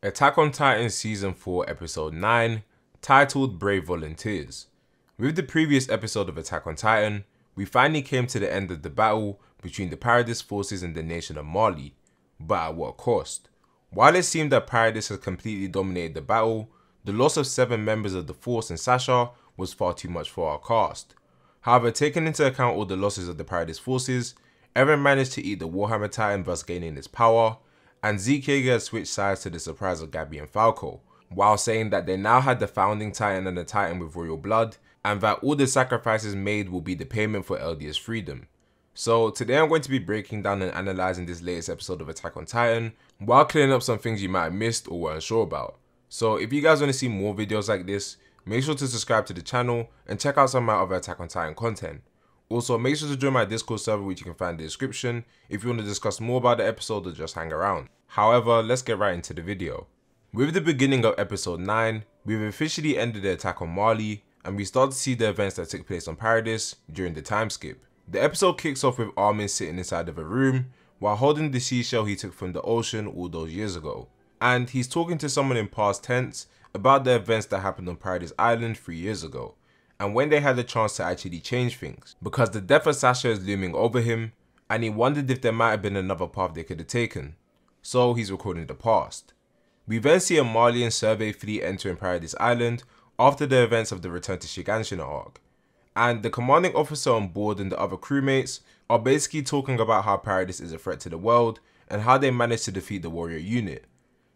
Attack on Titan Season 4 Episode 9, titled Brave Volunteers. With the previous episode of Attack on Titan, we finally came to the end of the battle between the Paradis forces and the nation of Mali, but at what cost? While it seemed that Paradis has completely dominated the battle, the loss of 7 members of the force and Sasha was far too much for our cast. However, taking into account all the losses of the Paradis forces, Eren managed to eat the Warhammer Titan, thus gaining its power, and Zeke has switched sides to the surprise of Gabi and Falco, while saying that they now had the founding Titan and the Titan with royal blood, and that all the sacrifices made will be the payment for Eldia's freedom. So today I'm going to be breaking down and analysing this latest episode of Attack on Titan, while clearing up some things you might have missed or were unsure about. So if you guys want to see more videos like this, make sure to subscribe to the channel and check out some of my other Attack on Titan content. Also, make sure to join my Discord server, which you can find in the description, if you want to discuss more about the episode or just hang around. However, let's get right into the video. With the beginning of episode 9, we've officially ended the attack on Mali, and we start to see the events that took place on Paradis during the time skip. The episode kicks off with Armin sitting inside of a room, while holding the seashell he took from the ocean all those years ago. And he's talking to someone in past tense about the events that happened on Paradis Island 3 years ago, and when they had the chance to actually change things, because the death of Sasha is looming over him, and he wondered if there might have been another path they could have taken. So he's recording the past. We then see a Malian survey fleet entering Paradis Island after the events of the Return to Shingeki arc, and the commanding officer on board and the other crewmates are basically talking about how Paradis is a threat to the world and how they managed to defeat the warrior unit.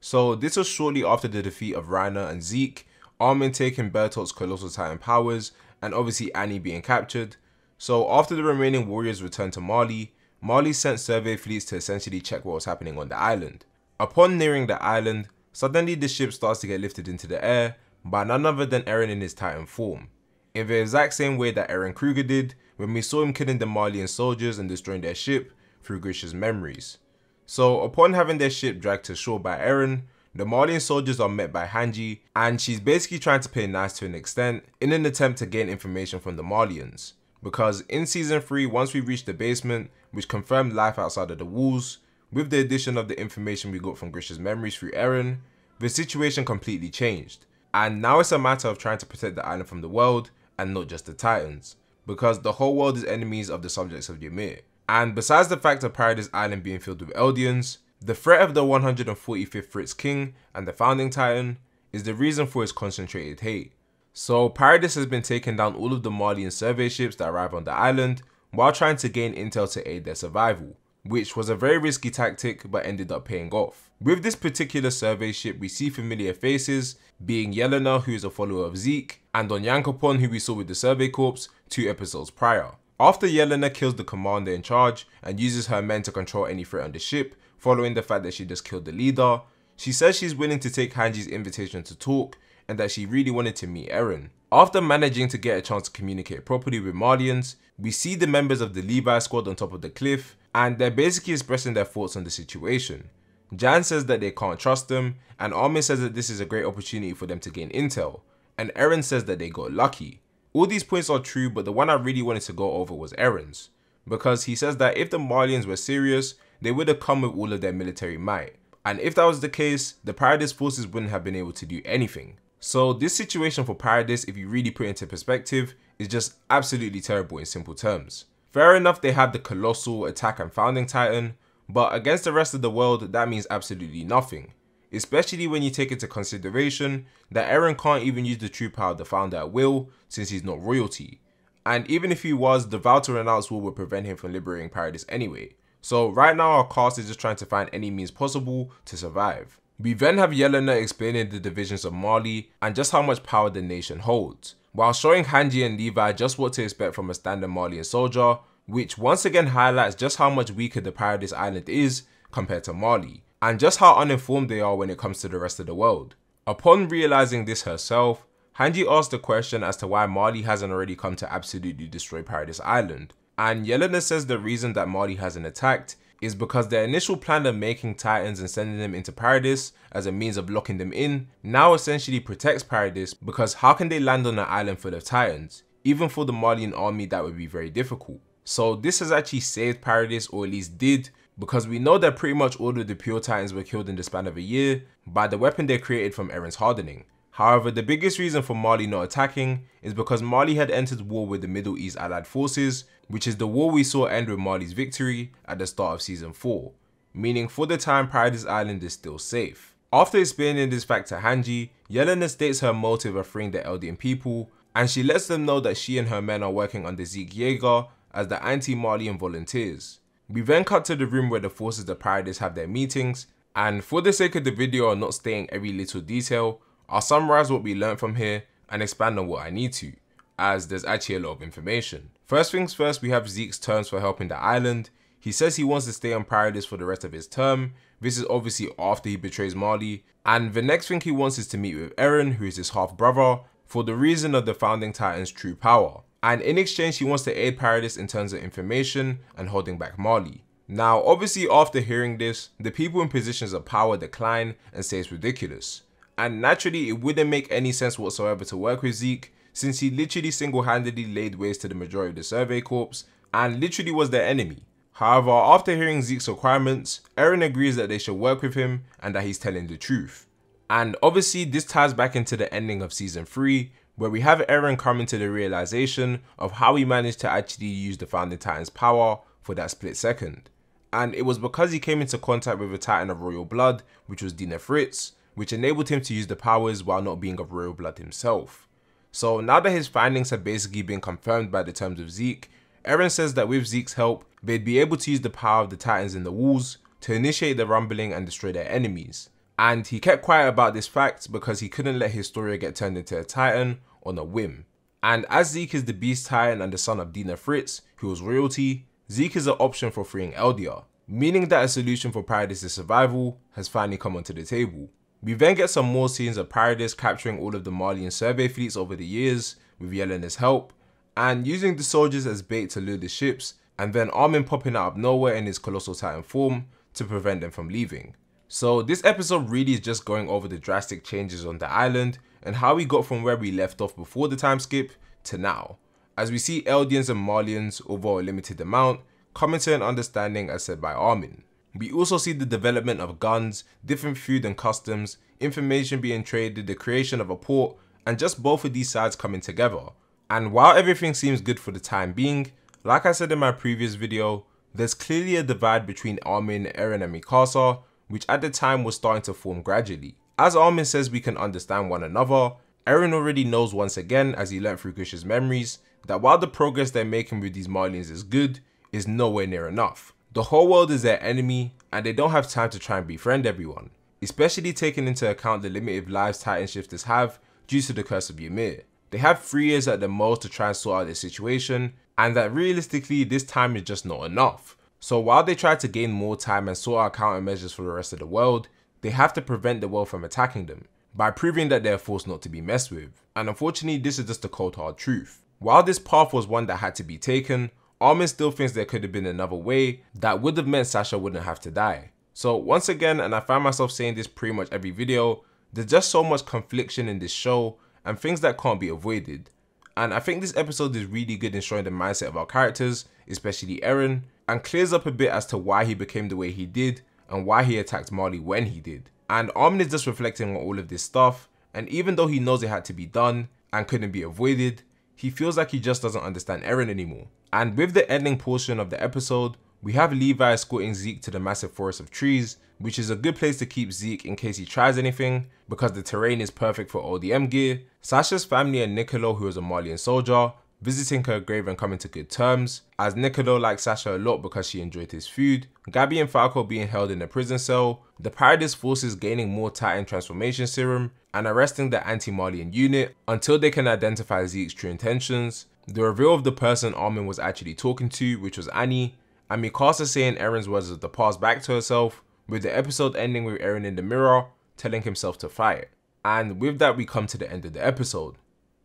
So this was shortly after the defeat of Reiner and Zeke, Armin taking Bertolt's Colossal Titan powers, and obviously Annie being captured. So after the remaining warriors returned to Mali, Mali sent survey fleets to essentially check what was happening on the island. Upon nearing the island, suddenly the ship starts to get lifted into the air by none other than Eren in his Titan form, in the exact same way that Eren Kruger did when we saw him killing the Malian soldiers and destroying their ship through Grisha's memories. So upon having their ship dragged to shore by Eren, the Malian soldiers are met by Hanji, and she's basically trying to play nice to an extent in an attempt to gain information from the Malians. Because in season 3, once we reached the basement, which confirmed life outside of the walls, with the addition of the information we got from Grisha's memories through Eren, the situation completely changed. And now it's a matter of trying to protect the island from the world, and not just the Titans, because the whole world is enemies of the subjects of Ymir. And besides the fact of Paradis Island being filled with Eldians, the threat of the 145th Fritz King and the founding Titan is the reason for his concentrated hate. So Paradis has been taking down all of the Malian survey ships that arrive on the island while trying to gain intel to aid their survival, which was a very risky tactic but ended up paying off. With this particular survey ship, we see familiar faces, being Yelena, who is a follower of Zeke, and Onyankopon, who we saw with the survey corps 2 episodes prior. After Yelena kills the commander in charge and uses her men to control any threat on the ship, following the fact that she just killed the leader, she says she's willing to take Hanji's invitation to talk and that she really wanted to meet Eren. After managing to get a chance to communicate properly with Malians, we see the members of the Levi squad on top of the cliff, and they're basically expressing their thoughts on the situation. Jan says that they can't trust them, and Armin says that this is a great opportunity for them to gain intel, and Eren says that they got lucky. All these points are true, but the one I really wanted to go over was Eren's, because he says that if the Malians were serious, they would have come with all of their military might, and if that was the case, the Paradis forces wouldn't have been able to do anything. So this situation for Paradis, if you really put it into perspective, is just absolutely terrible in simple terms. Fair enough, they have the Colossal, Attack and Founding Titan, but against the rest of the world, that means absolutely nothing. Especially when you take into consideration that Eren can't even use the true power of the Founder at will, since he's not royalty. And even if he was, the vow to renounce war would prevent him from liberating Paradis anyway. So right now our cast is just trying to find any means possible to survive. We then have Yelena explaining the divisions of Mali and just how much power the nation holds, while showing Hanji and Levi just what to expect from a standard Malian soldier, which once again highlights just how much weaker the Paradis Island is compared to Mali, and just how uninformed they are when it comes to the rest of the world. Upon realizing this herself, Hanji asked the question as to why Mali hasn't already come to absolutely destroy Paradis Island, and Yelena says the reason that Mali hasn't attacked is because their initial plan of making Titans and sending them into Paradis as a means of locking them in now essentially protects Paradis, because how can they land on an island full of Titans? Even for the Malian army that would be very difficult. So this has actually saved Paradis, or at least did, because we know that pretty much all of the pure Titans were killed in the span of a year by the weapon they created from Eren's hardening. However, the biggest reason for Marley not attacking is because Marley had entered war with the Middle East Allied Forces, which is the war we saw end with Marley's victory at the start of season 4, meaning for the time Paradise Island is still safe. After explaining this fact to Hanji, Yelena states her motive of freeing the Eldian people, and she lets them know that she and her men are working under Zeke Jaeger as the anti-Marleyan volunteers. We then cut to the room where the forces of Paradise have their meetings, and for the sake of the video and not stating every little detail, I'll summarize what we learned from here and expand on what I need to, as there's actually a lot of information. First things first, we have Zeke's terms for helping the island. He says he wants to stay on Paradise for the rest of his term. This is obviously after he betrays Marley. And the next thing he wants is to meet with Eren, who is his half brother, for the reason of the founding Titan's true power. And in exchange, he wants to aid Paradise in terms of information and holding back Marley. Now, obviously after hearing this, the people in positions of power decline and say it's ridiculous. And naturally, it wouldn't make any sense whatsoever to work with Zeke, since he literally single-handedly laid waste to the majority of the Survey Corps, and literally was their enemy. However, after hearing Zeke's requirements, Eren agrees that they should work with him and that he's telling the truth. And obviously, this ties back into the ending of season 3, where we have Eren coming to the realization of how he managed to actually use the Founding Titan's power for that split second. And it was because he came into contact with a Titan of royal blood, which was Dina Fritz, which enabled him to use the powers while not being of royal blood himself. So now that his findings have basically been confirmed by the terms of Zeke, Eren says that with Zeke's help, they'd be able to use the power of the Titans in the walls to initiate the rumbling and destroy their enemies. And he kept quiet about this fact because he couldn't let Historia get turned into a Titan on a whim. And as Zeke is the Beast Titan and the son of Dina Fritz, who was royalty, Zeke is an option for freeing Eldia, meaning that a solution for Paradise's survival has finally come onto the table. We then get some more scenes of Paradise capturing all of the Marleyan survey fleets over the years with Yelena's help, and using the soldiers as bait to lure the ships, and then Armin popping out of nowhere in his Colossal Titan form to prevent them from leaving. So this episode really is just going over the drastic changes on the island and how we got from where we left off before the time skip to now, as we see Eldians and Marleyans, although a limited amount, coming to an understanding as said by Armin. We also see the development of guns, different food and customs, information being traded, the creation of a port, and just both of these sides coming together. And while everything seems good for the time being, like I said in my previous video, there's clearly a divide between Armin, Eren and Mikasa, which at the time was starting to form gradually. As Armin says we can understand one another, Eren already knows once again, as he learnt through Gush's memories, that while the progress they're making with these Marleyans is good, is nowhere near enough. The whole world is their enemy, and they don't have time to try and befriend everyone, especially taking into account the limited lives Titan shifters have due to the curse of Ymir. They have 3 years at the most to try and sort out their situation, and that realistically this time is just not enough. So while they try to gain more time and sort out countermeasures for the rest of the world, they have to prevent the world from attacking them, by proving that they're a force not to be messed with. And unfortunately, this is just the cold hard truth. While this path was one that had to be taken, Armin still thinks there could have been another way that would have meant Sasha wouldn't have to die. So once again, and I find myself saying this pretty much every video, there's just so much confliction in this show and things that can't be avoided. And I think this episode is really good in showing the mindset of our characters, especially Eren, and clears up a bit as to why he became the way he did and why he attacked Marley when he did. And Armin is just reflecting on all of this stuff, and even though he knows it had to be done and couldn't be avoided, he feels like he just doesn't understand Eren anymore. And with the ending portion of the episode, we have Levi escorting Zeke to the massive forest of trees, which is a good place to keep Zeke in case he tries anything, because the terrain is perfect for ODM gear. Sasha's family and Niccolo, who is a Marleyan soldier, visiting her grave and coming to good terms, as Niccolo likes Sasha a lot because she enjoyed his food, Gabi and Falco being held in a prison cell, the Paradise forces gaining more Titan transformation serum, and arresting the anti-Marleyan unit until they can identify Zeke's true intentions, the reveal of the person Armin was actually talking to, which was Annie, and Mikasa saying Eren's words of the past back to herself, with the episode ending with Eren in the mirror telling himself to fight. And with that we come to the end of the episode.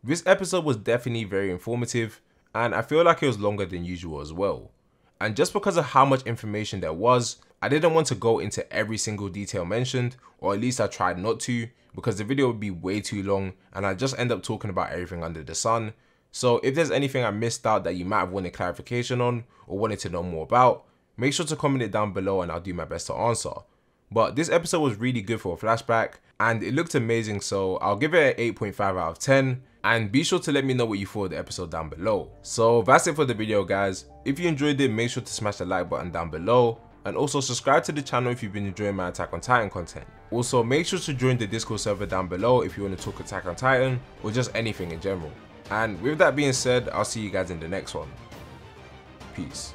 This episode was definitely very informative, and I feel like it was longer than usual as well. And just because of how much information there was, I didn't want to go into every single detail mentioned, or at least I tried not to, because the video would be way too long and I'd just end up talking about everything under the sun. So if there's anything I missed out that you might have wanted clarification on or wanted to know more about, make sure to comment it down below and I'll do my best to answer. But this episode was really good for a flashback and it looked amazing, so I'll give it an 8.5 out of 10. And be sure to let me know what you thought of the episode down below. So that's it for the video, guys. If you enjoyed it, make sure to smash the like button down below. And also subscribe to the channel if you've been enjoying my Attack on Titan content. Also make sure to join the Discord server down below if you want to talk Attack on Titan or just anything in general. And with that being said, I'll see you guys in the next one. Peace.